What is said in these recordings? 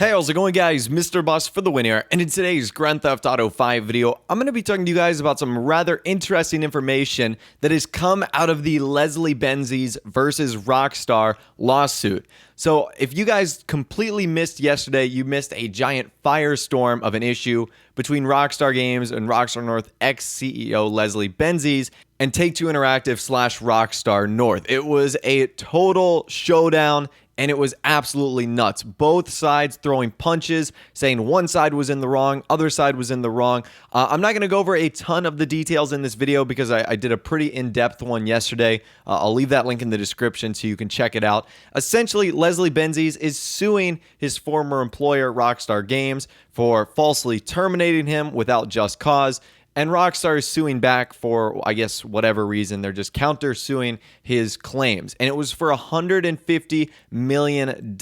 Hey, how's it going, guys? Mr. Boss for the win here, and in today's Grand Theft Auto 5 video, I'm going to be talking to you guys about some rather interesting information that has come out of the Leslie Benzies versus Rockstar lawsuit. So if you guys completely missed yesterday, you missed a giant firestorm of an issue between Rockstar Games and Rockstar North ex-CEO Leslie Benzies and Take-Two Interactive / Rockstar North. It was a total showdown. And it was absolutely nuts. Both sides throwing punches, saying one side was in the wrong, other side was in the wrong. I'm not going to go over a ton of the details in this video because I did a pretty in-depth one yesterday. I'll leave that link in the description so you can check it out. Essentially, Leslie Benzies is suing his former employer, Rockstar Games, for falsely terminating him without just cause. And Rockstar is suing back for, I guess, whatever reason. They're just counter-suing his claims. And it was for $150 million.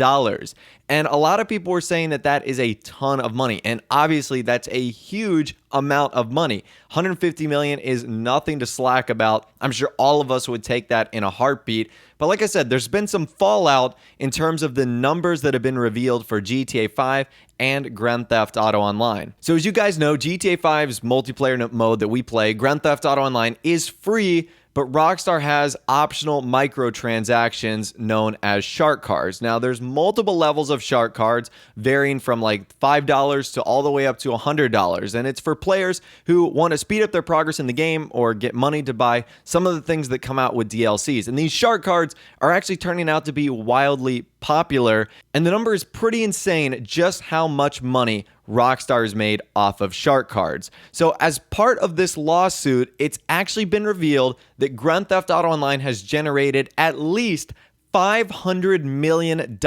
And a lot of people were saying that that is a ton of money. And obviously, that's a huge amount of money. $150 million is nothing to slack about. I'm sure all of us would take that in a heartbeat. But like I said, there's been some fallout in terms of the numbers that have been revealed for GTA 5 and Grand Theft Auto Online. So as you guys know, GTA 5's multiplayer mode that we play, Grand Theft Auto Online, is free, but Rockstar has optional microtransactions known as shark cards. Now, there's multiple levels of shark cards, varying from like $5 to all the way up to $100. And it's for players who want to speed up their progress in the game or get money to buy some of the things that come out with DLCs. And these shark cards are actually turning out to be wildly popular. And the number is pretty insane just how much money Rockstar has made off of shark cards. So as part of this lawsuit, it's actually been revealed that Grand Theft Auto Online has generated at least $500 million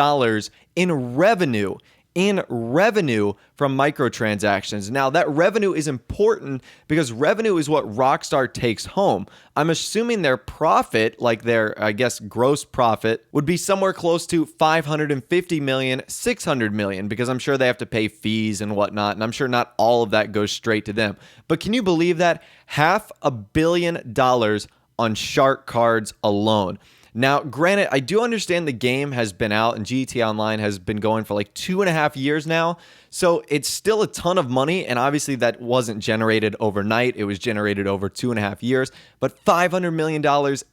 in revenue from microtransactions. Now, that revenue is important because revenue is what Rockstar takes home. I'm assuming their profit, like their, I guess, gross profit, would be somewhere close to $550 million, $600 million, because I'm sure they have to pay fees and whatnot, and I'm sure not all of that goes straight to them. But can you believe that? $500 million on shark cards alone. Now, granted, I do understand the game has been out and GTA Online has been going for like 2.5 years now. So it's still a ton of money. And obviously that wasn't generated overnight. It was generated over 2.5 years. But $500 million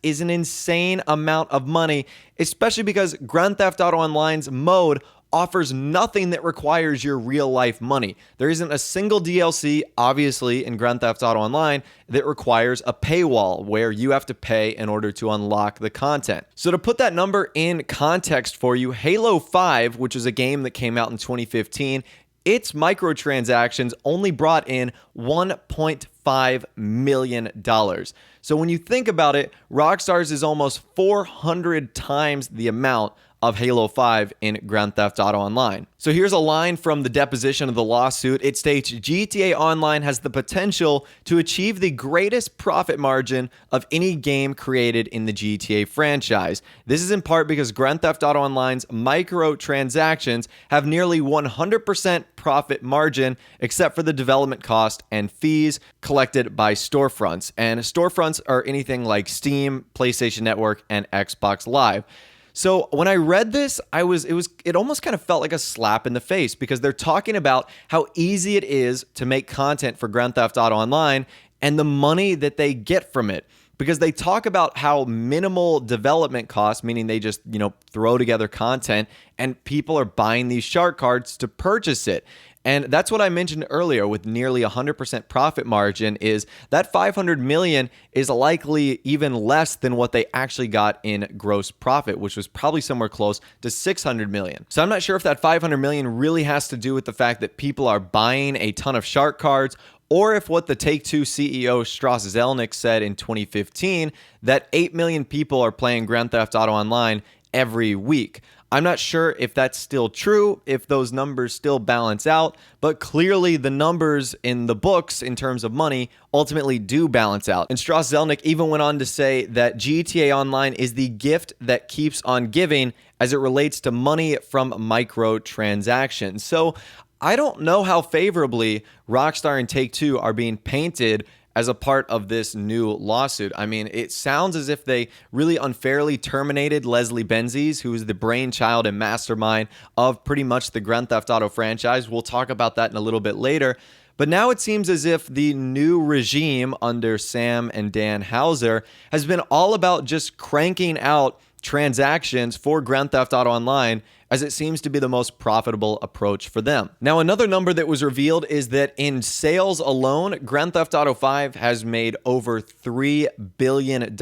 is an insane amount of money, especially because Grand Theft Auto Online's mode offers nothing that requires your real life money. There isn't a single DLC, obviously, in Grand Theft Auto Online that requires a paywall where you have to pay in order to unlock the content. So to put that number in context for you, Halo 5, which is a game that came out in 2015, its microtransactions only brought in $1.5 million. So when you think about it, Rockstar's is almost 400 times the amount of Halo 5 in Grand Theft Auto Online. So here's a line from the deposition of the lawsuit. It states, GTA Online has the potential to achieve the greatest profit margin of any game created in the GTA franchise. This is in part because Grand Theft Auto Online's microtransactions have nearly 100% profit margin, except for the development cost and fees collected by storefronts. And storefronts are anything like Steam, PlayStation Network, and Xbox Live. So when I read this, it almost kind of felt like a slap in the face because they're talking about how easy it is to make content for Grand Theft Auto Online and the money that they get from it. Because they talk about how minimal development costs, meaning they just, throw together content and people are buying these shark cards to purchase it. And that's what I mentioned earlier with nearly 100% profit margin is that $500 million is likely even less than what they actually got in gross profit, which was probably somewhere close to $600 million. So I'm not sure if that $500 million really has to do with the fact that people are buying a ton of shark cards, or if what the Take-Two CEO Strauss Zelnick said in 2015, that 8 million people are playing Grand Theft Auto Online every week. I'm not sure if that's still true, if those numbers still balance out, but clearly the numbers in the books in terms of money ultimately do balance out. And Strauss Zelnick even went on to say that GTA Online is the gift that keeps on giving as it relates to money from microtransactions. So I don't know how favorably Rockstar and Take-Two are being painted as a part of this new lawsuit. I mean, it sounds as if they really unfairly terminated Leslie Benzies, who is the brainchild and mastermind of pretty much the Grand Theft Auto franchise. We'll talk about that in a little bit later. But now it seems as if the new regime under Sam and Dan Houser has been all about just cranking out transactions for Grand Theft Auto Online, as it seems to be the most profitable approach for them. Now, another number that was revealed is that in sales alone, Grand Theft Auto 5 has made over $3 billion,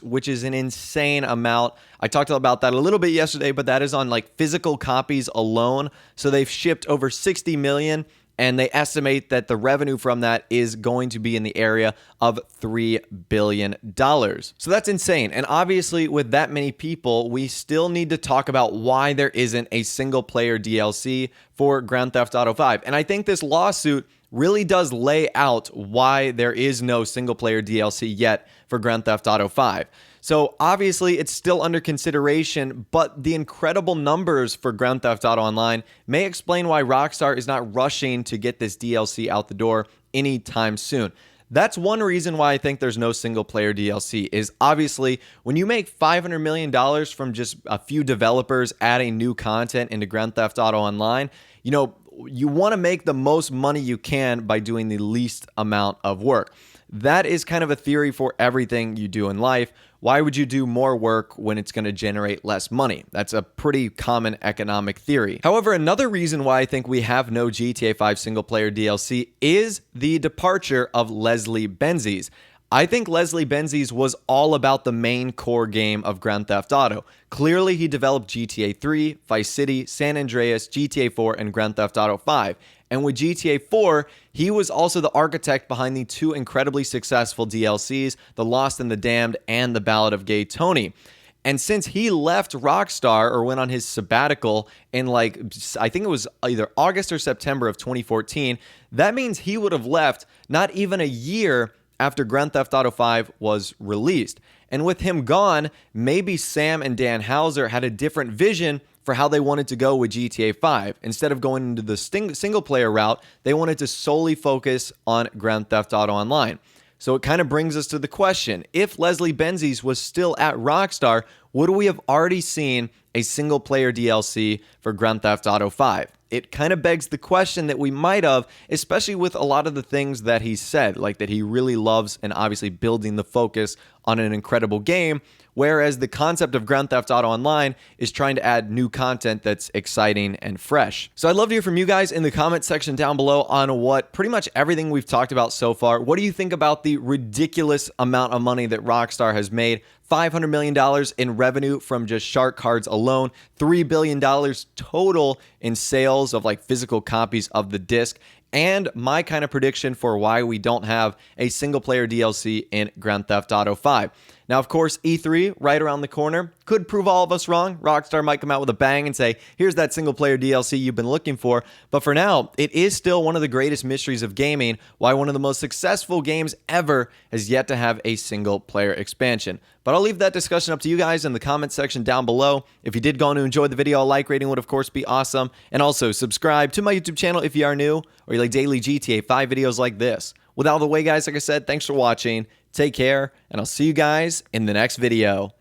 which is an insane amount. I talked about that a little bit yesterday, but that is on like physical copies alone. So they've shipped over 60 million. And they estimate that the revenue from that is going to be in the area of $3 billion. So that's insane. And obviously, with that many people, we still need to talk about why there isn't a single player DLC for Grand Theft Auto 5. And I think this lawsuit really does lay out why there is no single player DLC yet for Grand Theft Auto 5. So obviously it's still under consideration, but the incredible numbers for Grand Theft Auto Online may explain why Rockstar is not rushing to get this DLC out the door anytime soon. That's one reason why I think there's no single player DLC is obviously when you make $500 million from just a few developers adding new content into Grand Theft Auto Online, you want to make the most money you can by doing the least amount of work. That is kind of a theory for everything you do in life. Why would you do more work when it's going to generate less money? That's a pretty common economic theory. However, another reason why I think we have no GTA 5 single player DLC is the departure of Leslie Benzies. I think Leslie Benzies was all about the main core game of Grand Theft Auto. Clearly, he developed GTA 3, Vice City, San Andreas, GTA 4, and Grand Theft Auto 5. And with GTA 4, he was also the architect behind the two incredibly successful DLCs, The Lost and the Damned and The Ballad of Gay Tony. And since he left Rockstar or went on his sabbatical in I think it was either August or September of 2014, that means he would have left not even a year after Grand Theft Auto 5 was released. And with him gone, maybe Sam and Dan Houser had a different vision for how they wanted to go with GTA 5. Instead of going into the single-player route, they wanted to solely focus on Grand Theft Auto Online. So it kind of brings us to the question, if Leslie Benzies was still at Rockstar, would we have already seen a single-player DLC for Grand Theft Auto 5? It kind of begs the question that we might have, especially with a lot of the things that he said, like that he really loves and obviously building the focus on an incredible game, whereas the concept of Grand Theft Auto Online is trying to add new content that's exciting and fresh. So I'd love to hear from you guys in the comment section down below on what pretty much everything we've talked about so far. What do you think about the ridiculous amount of money that Rockstar has made? $500 million in revenue from just shark cards alone, $3 billion total in sales of like physical copies of the disc, and my kind of prediction for why we don't have a single player DLC in Grand Theft Auto 5. Now, of course, E3 right around the corner could prove all of us wrong. Rockstar might come out with a bang and say, here's that single player DLC you've been looking for. But for now, it is still one of the greatest mysteries of gaming, why one of the most successful games ever has yet to have a single player expansion. But I'll leave that discussion up to you guys in the comment section down below. If you did go on to enjoy the video, a like rating would of course be awesome. And also subscribe to my YouTube channel if you are new or you like daily GTA 5 videos like this. With all the way, guys, like I said, thanks for watching. Take care, and I'll see you guys in the next video.